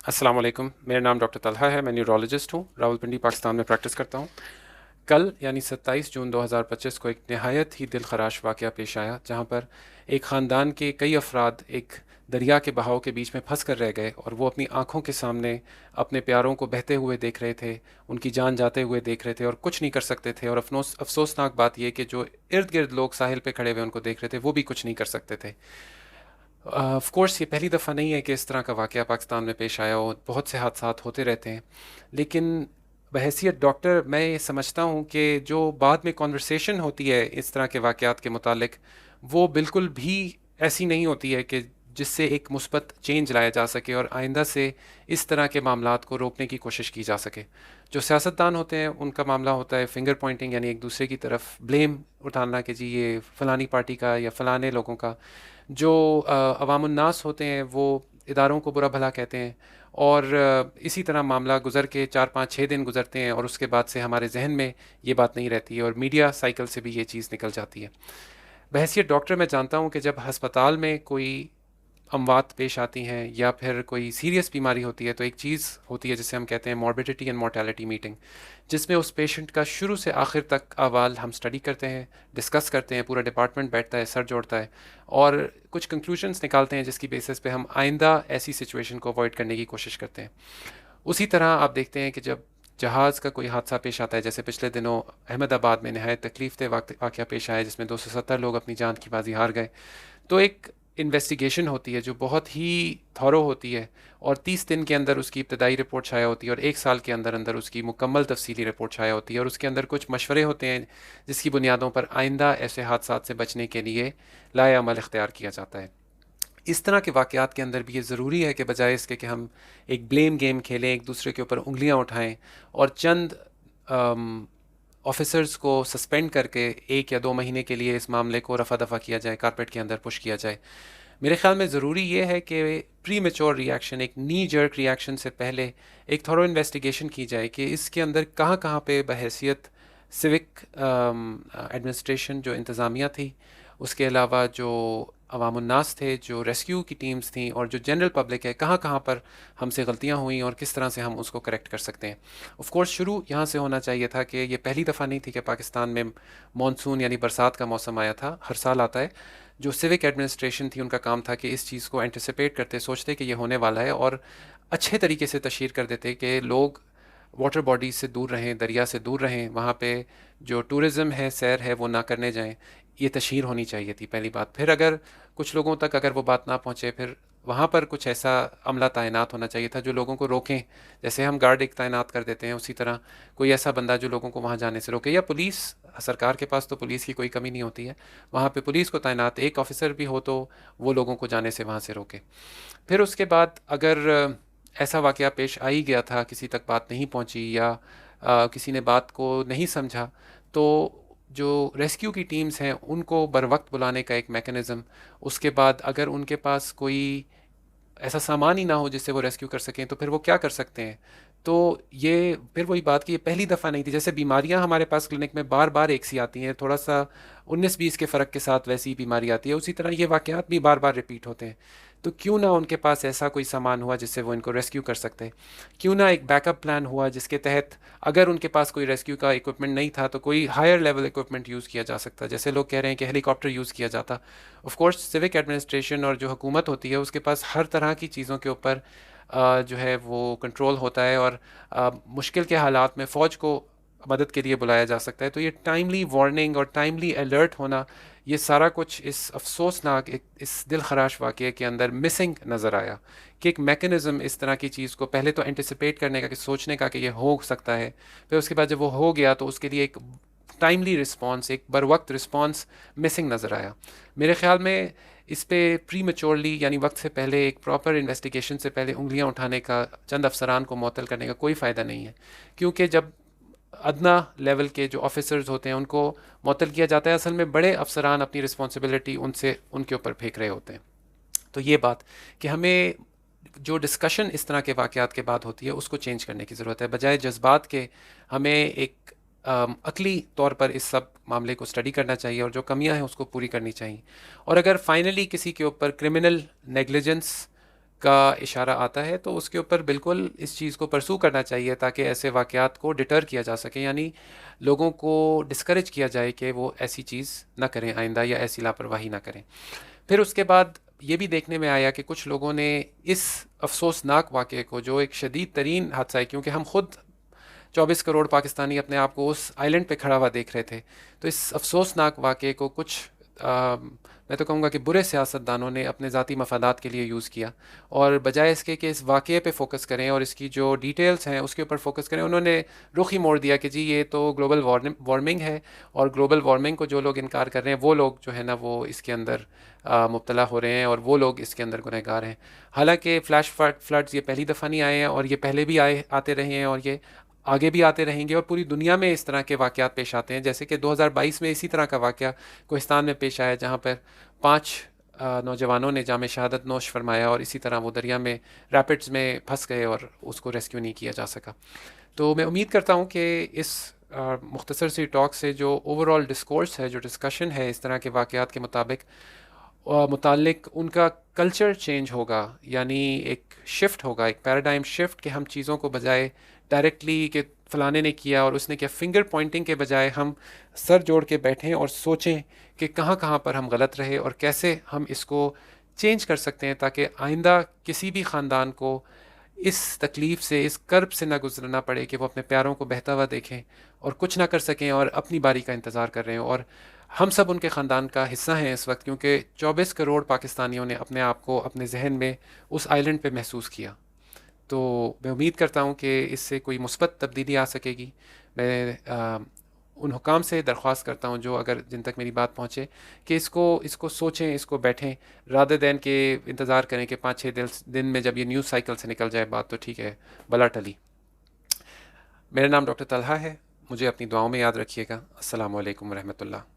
अस्सलाम वालेकुम। मेरा नाम डॉक्टर तलहा है। मैं न्यूरोलॉजिस्ट हूँ, रावलपिंडी पाकिस्तान में प्रैक्टिस करता हूँ। कल यानी 27 जून 2025 को एक नहायत ही दिलखराश वाक़या पेश आया, जहाँ पर एक ख़ानदान के कई अफराद एक दरिया के बहाव के बीच में फंस कर रह गए और वो अपनी आंखों के सामने अपने प्यारों को बहते हुए देख रहे थे, उनकी जान जाते हुए देख रहे थे और कुछ नहीं कर सकते थे। और अफसोसनाक बात यह कि जो इर्द गिर्द लोग साहिल पे खड़े हुए उनको देख रहे थे, वो भी कुछ नहीं कर सकते थे। ऑफ कोर्स ये पहली दफ़ा नहीं है कि इस तरह का वाक़या पाकिस्तान में पेश आया हो, बहुत से हादसात होते रहते हैं। लेकिन बहैसियत डॉक्टर मैं ये समझता हूँ कि जो बाद में कॉन्वर्सेशन होती है इस तरह के वाक़यात के मुतालिक, वो बिल्कुल भी ऐसी नहीं होती है कि जिससे एक मुस्बत चेंज लाया जा सके और आइंदा से इस तरह के मामलात को रोकने की कोशिश की जा सके। जो सियासतदान होते हैं उनका मामला होता है फिंगर पॉइंटिंग, यानी एक दूसरे की तरफ ब्लेम उठाना कि जी ये फ़लानी पार्टी का या फ़लाने लोगों का। जो अवामुन्नास होते हैं वो इदारों को बुरा भला कहते हैं और इसी तरह मामला गुजर के 4 5 6 दिन गुजरते हैं और उसके बाद से हमारे जहन में ये बात नहीं रहती है और मीडिया साइकिल से भी ये चीज़ निकल जाती है। बहैसियत डॉक्टर मैं जानता हूँ कि जब हस्पताल में कोई अमवात पेश आती हैं या फिर कोई सीरियस बीमारी होती है, तो एक चीज़ होती है जिसे हम कहते हैं मॉर्बिडिटी एंड मोर्टेलिटी मीटिंग, जिसमें उस पेशेंट का शुरू से आखिर तक अहवाल हम स्टडी करते हैं, डिस्कस करते हैं, पूरा डिपार्टमेंट बैठता है, सर जोड़ता है और कुछ कंक्लूजन्स निकालते हैं जिसकी बेसिस पे हम आइंदा ऐसी सिचुएशन को अवॉइड करने की कोशिश करते हैं। उसी तरह आप देखते हैं कि जब जहाज़ का कोई हादसा पेश आता है, जैसे पिछले दिनों अहमदाबाद में नहायत तकलीफ दे वाक़या पेश आया जिसमें 270 लोग अपनी जान की बाजी हार गए, तो एक इन्वेस्टिगेशन होती है जो बहुत ही थॉरो होती है और 30 दिन के अंदर उसकी इब्तदाई रिपोर्ट शाया होती है और 1 साल के अंदर अंदर उसकी मुकम्मल तफसीली रिपोर्ट शाया होती है और उसके अंदर कुछ मशवरे होते हैं जिसकी बुनियादों पर आइंदा ऐसे हादसात से बचने के लिए लाए अमल इख्तियार किया जाता है। इस तरह के वाक़यात के अंदर भी ये ज़रूरी है कि बजाय इसके कि हम एक ब्लेम गेम खेलें, एक दूसरे के ऊपर उंगलियां उठाएं और चंद ऑफिसर्स को सस्पेंड करके 1 या 2 महीने के लिए इस मामले को रफा दफा किया जाए, कारपेट के अंदर पुश किया जाए। मेरे ख्याल में ज़रूरी ये है कि प्री मेच्योर रिएक्शन, एक नी जर्क रिएक्शन से पहले एक थोरो इन्वेस्टिगेशन की जाए कि इसके अंदर कहाँ कहाँ पे बहैसियत सिविक एडमिनिस्ट्रेशन जो इंतज़ामिया थी, उसके अलावा जो अवामुन्नास थे, जो रेस्क्यू की टीम्स थी और जो जनरल पब्लिक है, कहाँ कहाँ पर हमसे गलतियाँ हुई और किस तरह से हम उसको करेक्ट कर सकते हैं। ऑफ कोर्स शुरू यहाँ से होना चाहिए था कि ये पहली दफ़ा नहीं थी कि पाकिस्तान में मानसून यानी बरसात का मौसम आया था, हर साल आता है। जो सिविक एडमिनिस्ट्रेशन थी उनका काम था कि इस चीज़ को एंटिसिपेट करते, सोचते कि ये होने वाला है और अच्छे तरीके से तशहीर कर देते कि लोग वाटर बॉडीज से दूर रहें, दरिया से दूर रहें, वहाँ पे जो टूरिज़्म है, सैर है, वो ना करने जाएं। ये तशहीर होनी चाहिए थी पहली बात। फिर अगर कुछ लोगों तक अगर वो बात ना पहुँचे, फिर वहाँ पर कुछ ऐसा अमला तैनात होना चाहिए था जो लोगों को रोकें। जैसे हम गार्ड एक तैनात कर देते हैं, उसी तरह कोई ऐसा बंदा जो लोगों को वहाँ जाने से रोके, या पुलिस, सरकार के पास तो पुलिस की कोई कमी नहीं होती है, वहाँ पे पुलिस को तैनात एक ऑफिसर भी हो तो वो लोगों को जाने से वहाँ से रोके। फिर उसके बाद अगर ऐसा वाक़या पेश आ ही गया था, किसी तक बात नहीं पहुंची या किसी ने बात को नहीं समझा, तो जो रेस्क्यू की टीम्स हैं उनको बर वक्त बुलाने का एक मेकनिज़म, उसके बाद अगर उनके पास कोई ऐसा सामान ही ना हो जिससे वो रेस्क्यू कर सकें तो फिर वो क्या कर सकते हैं। तो ये फिर वही बात कि ये पहली दफ़ा नहीं थी। जैसे बीमारियां हमारे पास क्लिनिक में बार बार एक सी आती हैं, थोड़ा सा 19-20 के फ़र्क के साथ वैसी ही बीमारी आती है, उसी तरह ये वाक़यात भी बार बार रिपीट होते हैं। तो क्यों ना उनके पास ऐसा कोई सामान हुआ जिससे वो इनको रेस्क्यू कर सकते हैं। क्यों ना एक बैकअप प्लान हुआ जिसके तहत अगर उनके पास कोई रेस्क्यू का इक्विपमेंट नहीं था तो कोई हायर लेवल इक्विपमेंट यूज़ किया जा सकता। जैसे लोग कह रहे हैं कि हेलीकॉप्टर यूज़ किया जाता। ऑफ कोर्स सिविक एडमिनिस्ट्रेशन और जो हुकूमत होती है उसके पास हर तरह की चीज़ों के ऊपर जो है वो कंट्रोल होता है और मुश्किल के हालात में फ़ौज को मदद के लिए बुलाया जा सकता है। तो ये टाइमली वार्निंग और टाइमली अलर्ट होना, ये सारा कुछ इस अफसोसनाक इस दिल खराश वाक़े के अंदर मिसिंग नज़र आया कि एक मैकेनिज़्म इस तरह की चीज़ को पहले तो एंटिसिपेट करने का, कि सोचने का कि ये हो सकता है, फिर उसके बाद जब वो हो गया तो उसके लिए एक टाइमली रिस्पॉन्स, एक बर वक्त रिस्पॉन्स मिसिंग नज़र आया। मेरे ख़्याल में इस पे प्री मेच्योरली यानी वक्त से पहले एक प्रॉपर इन्वेस्टिगेशन से पहले उंगलियां उठाने का, चंद अफसरान को मुअत्तल करने का कोई फ़ायदा नहीं है, क्योंकि जब अदना लेवल के जो ऑफिसर्स होते हैं उनको मुअत्तल किया जाता है, असल में बड़े अफसरान अपनी रिस्पॉन्सिबिलिटी उनसे उनके ऊपर फेंक रहे होते हैं। तो ये बात कि हमें जो डिस्कशन इस तरह के वाक़यात के बाद होती है उसको चेंज करने की ज़रूरत है। बजाय जज्बात के हमें एक अकली तौर पर इस सब मामले को स्टडी करना चाहिए और जो कमियां हैं उसको पूरी करनी चाहिए। और अगर फाइनली किसी के ऊपर क्रिमिनल नेग्लिजेंस کا اشارہ آتا ہے تو اس کے اوپر بالکل اس چیز کو پرسو کرنا چاہیے تاکہ ایسے واقعات کو ڈٹر کیا جا سکے، یعنی لوگوں کو ڈسکریج کیا جائے کہ وہ ایسی چیز نہ کریں آئندہ یا ایسی لاپرواہی نہ کریں۔ پھر اس کے بعد یہ بھی دیکھنے میں آیا کہ کچھ لوگوں نے اس افسوسناک واقعے کو، جو ایک شدید ترین حادثہ ہے، کیونکہ ہم خود 24 کروڑ پاکستانی اپنے آپ کو اس آئلینڈ پہ کھڑا ہوا دیکھ رہے تھے، تو اس افسوسناک واقعے کو کچھ میں تو کہوں گا کہ برے سیاستدانوں نے اپنے ذاتی مفادات کے لیے یوز کیا، اور بجائے اس کے کہ اس واقعے پہ فوکس کریں اور اس کی جو ڈیٹیلز ہیں اس کے اوپر فوکس کریں، انہوں نے رخ ہی موڑ دیا کہ جی یہ تو گلوبل وارمنگ ہے، اور گلوبل وارمنگ کو جو لوگ انکار کر رہے ہیں وہ لوگ جو ہے نا وہ اس کے اندر مبتلا ہو رہے ہیں، اور وہ لوگ اس کے اندر گنہگار ہیں۔ حالانکہ فلیش فلڈز یہ پہلی دفعہ نہیں آئے ہیں، اور یہ پہلے بھی آتے رہے ہیں، اور یہ آگے بھی آتے رہیں گے، اور پوری دنیا میں اس طرح کے واقعات پیش آتے ہیں، جیسے کہ 2022 میں اسی طرح کا واقعہ کوہستان میں پیش آیا، جہاں پر 5 نوجوانوں نے جام شہادت نوش فرمایا، اور اسی طرح وہ دریا میں ریپڈز میں پھنس گئے اور اس کو ریسکیو نہیں کیا جا سکا۔ تو میں امید کرتا ہوں کہ اس مختصر سی ٹاک سے جو اوور آل ڈسکورس ہے، جو ڈسکشن ہے اس طرح کے واقعات کے متعلق ان کا کلچر چینج ہوگا، یعنی ایک شفٹ ہوگا، ایک پیراڈائم شفٹ، کہ ہم چیزوں کو بجائے ڈائریکٹلی کہ فلانے نے کیا اور اس نے کیا، فنگر پوائنٹنگ کے بجائے ہم سر جوڑ کے بیٹھیں اور سوچیں کہ کہاں کہاں پر ہم غلط رہے اور کیسے ہم اس کو چینج کر سکتے ہیں، تاکہ آئندہ کسی بھی خاندان کو اس تکلیف سے، اس کرب سے نہ گزرنا پڑے کہ وہ اپنے پیاروں کو بہتا ہوا دیکھیں اور کچھ نہ کر سکیں اور اپنی باری کا انتظار کر رہے ہیں۔ اور ہم سب ان کے خاندان کا حصہ ہیں اس وقت، کیونکہ 24 کروڑ پاکستانیوں نے اپنے آپ کو اپنے ذہن میں اس آئلینڈ پہ محسوس کیا۔ تو میں امید کرتا ہوں کہ اس سے کوئی مثبت تبدیلی آ سکے گی۔ میں ان حکام سے درخواست کرتا ہوں جو اگر جن تک میری بات پہنچے، کہ اس کو سوچیں، اس کو بیٹھیں، رادر دین کہ انتظار کریں کہ 5-6 دن میں جب یہ نیوز سائیکل سے نکل جائے بات تو ٹھیک ہے، بلا ٹلی۔ میرا نام ڈاکٹر طلحہ ہے، مجھے اپنی دعاؤں میں یاد رکھیے گا۔ السلام علیکم ورحمۃ اللہ۔